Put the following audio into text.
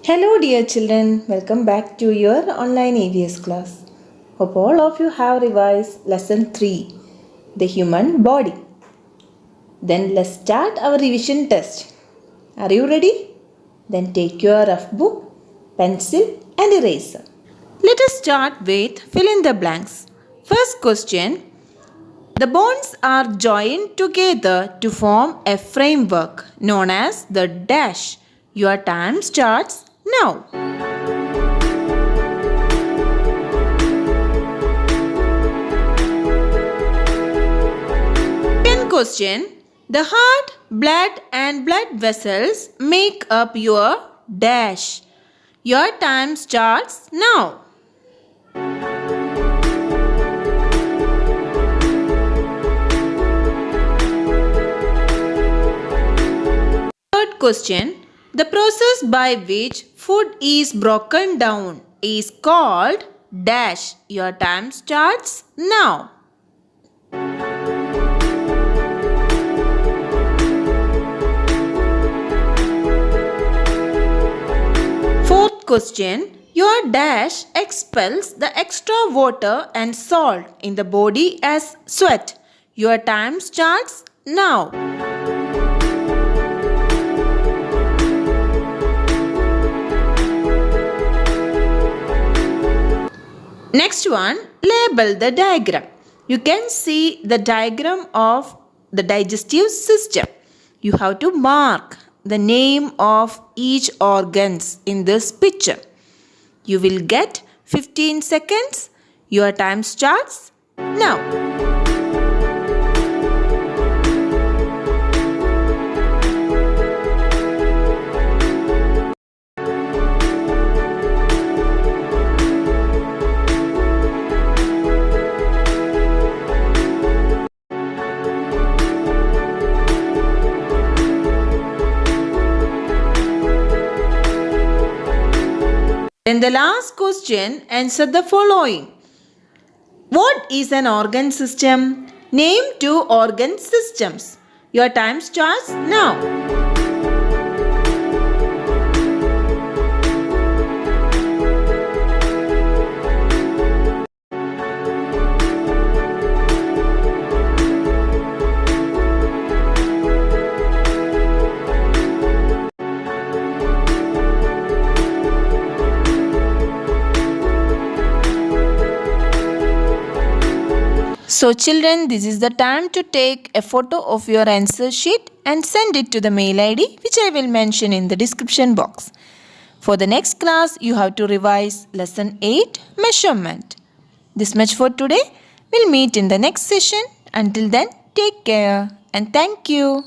Hello dear children, welcome back to your online EVS class. Hope all of you have revised lesson 3, the human body. Then let's start our revision test. Are you ready? Then take your rough book, pencil and eraser. Let us start with fill in the blanks. First question. The bones are joined together to form a framework known as the dash. Your time starts now. Second question. The heart, blood and blood vessels make up your dash. Your time starts now. Third question. The process by which food is broken down is called dash. Your time starts now. Fourth question. Your dash expels the extra water and salt in the body as sweat. Your time starts now. Next one, label the diagram. You can see the diagram of the digestive system. You have to mark the name of each organs in this picture. You will get 15 seconds. Your time starts now. Then the last question, answer the following. What is an organ system? Name 2 organ systems. Your time starts now. So children, this is the time to take a photo of your answer sheet and send it to the mail ID which I will mention in the description box. For the next class, you have to revise lesson 8, measurement. This much for today. We'll meet in the next session. Until then, take care and thank you.